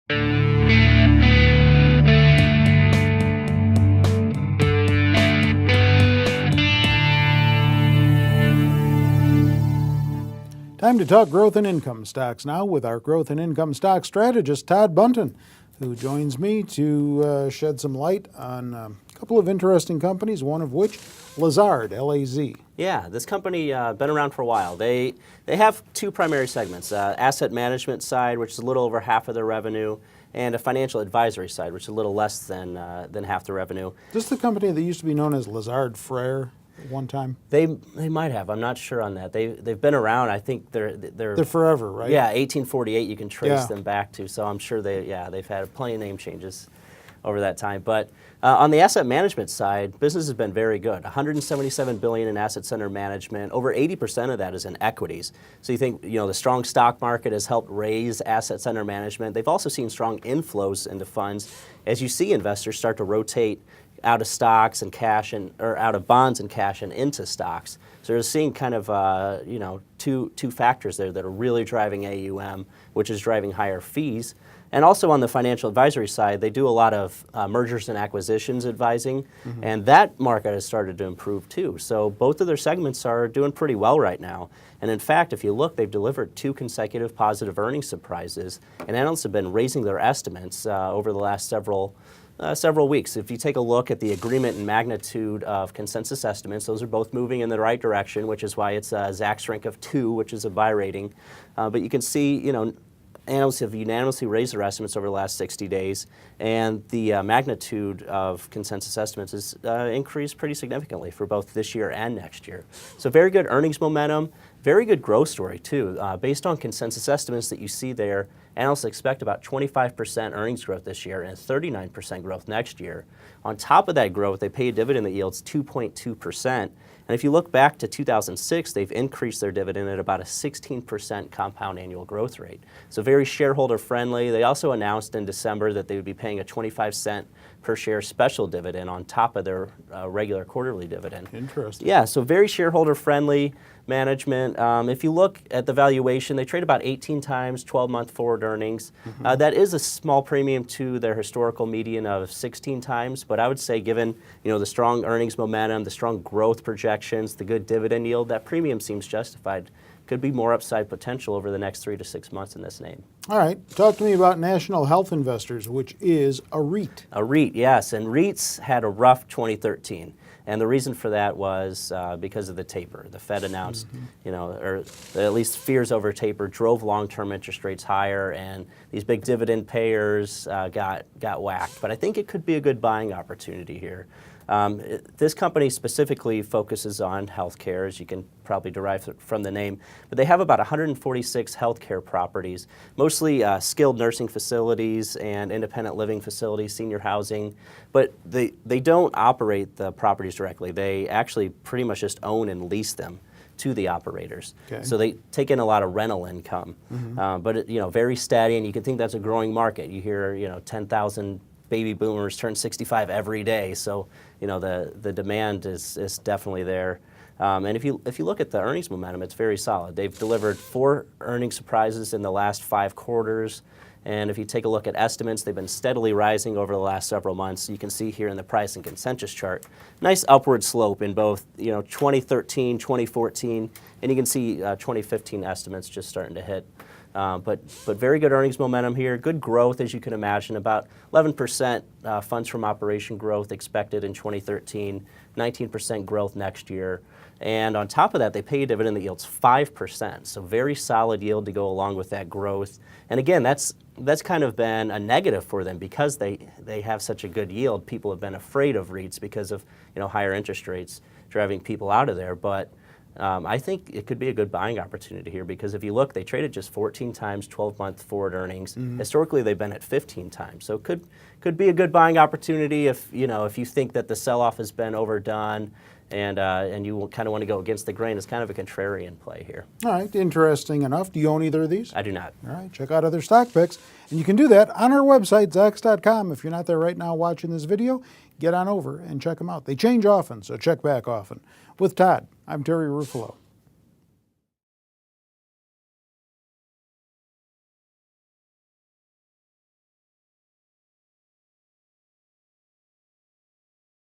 Time to talk growth and income stocks now with our growth and income stock strategist, Todd Bunton, who joins me to shed some light on a couple of interesting companies, one of which, Lazard, LAZ. Yeah, this company been around for a while. They have two primary segments, asset management side, which is a little over half of their revenue, and a financial advisory side, which is a little less than half the revenue. Is this the company that used to be known as Lazard Frere at one time? They might have. I'm not sure on that. They've been around. I think they're forever, right? Yeah, 1848. You can trace them back to. So I'm sure they've had plenty of name changes over that time. But on the asset management side, business has been very good. $177 billion in assets under management. Over 80% of that is in equities. So you think the strong stock market has helped raise assets under management. They've also seen strong inflows into funds as you see investors start to rotate out of stocks and cash or out of bonds and cash and into stocks. So they're seeing kind of two factors there that are really driving AUM, which is driving higher fees. And also on the financial advisory side, they do a lot of mergers and acquisitions advising, and that market has started to improve too. So both of their segments are doing pretty well right now. And in fact, if you look, they've delivered 2 consecutive positive earnings surprises, and analysts have been raising their estimates over the last several weeks. If you take a look at the agreement and magnitude of consensus estimates, those are both moving in the right direction, which is why it's a Zacks rank of 2, which is a buy rating. But you can see, analysts have unanimously raised their estimates over the last 60 days, and the magnitude of consensus estimates has increased pretty significantly for both this year and next year. So very good earnings momentum, very good growth story too. Based on consensus estimates that you see there, analysts expect about 25% earnings growth this year and 39% growth next year. On top of that growth, they pay a dividend that yields 2.2%. And if you look back to 2006, they've increased their dividend at about a 16% compound annual growth rate. So very shareholder friendly. They also announced in December that they would be paying a 25-cent per share special dividend on top of their regular quarterly dividend. Interesting. Yeah, so very shareholder friendly management. If you look at the valuation, they trade about 18 times 12-month forward earnings. That is a small premium to their historical median of 16 times, but I would say given the strong earnings momentum, the strong growth projections, the good dividend yield, that premium seems justified. Could be more upside potential over the next 3 to 6 months in this name. All right, talk to me about National Health Investors, which is a REIT. A REIT, yes, and REITs had a rough 2013. And the reason for that was because of the taper. The Fed announced, or at least fears over taper drove long-term interest rates higher, and these big dividend payers got whacked. But I think it could be a good buying opportunity here. This company specifically focuses on healthcare, as you can probably derive from the name, but they have about 146 healthcare properties, mostly skilled nursing facilities and independent living facilities, senior housing, but they don't operate the properties directly. They actually pretty much just own and lease them to the operators. Okay. So they take in a lot of rental income, but very steady, and you can think that's a growing market. You hear 10,000 baby boomers turn 65 every day, so the demand is definitely there. And if you look at the earnings momentum, it's very solid. They've delivered 4 earnings surprises in the last 5 quarters. And if you take a look at estimates, they've been steadily rising over the last several months. You can see here in the price and consensus chart, nice upward slope in both 2013, 2014, and you can see 2015 estimates just starting to hit. But very good earnings momentum here, good growth as you can imagine, about 11% funds from operation growth expected in 2013, 19% growth next year. And on top of that, they pay a dividend that yields 5%, so very solid yield to go along with that growth. And again, that's kind of been a negative for them because they have such a good yield. People have been afraid of REITs because of higher interest rates driving people out of there. But I think it could be a good buying opportunity here because if you look, they traded just 14 times 12-month forward earnings. Historically, they've been at 15 times. So it could be a good buying opportunity if you think that the sell-off has been overdone and you kind of want to go against the grain. It's kind of a contrarian play here. All right, interesting enough. Do you own either of these? I do not. All right, check out other stock picks. And you can do that on our website, Zacks.com. If you're not there right now watching this video, get on over and check them out. They change often, so check back often. With Todd, I'm Terry Ruffalo.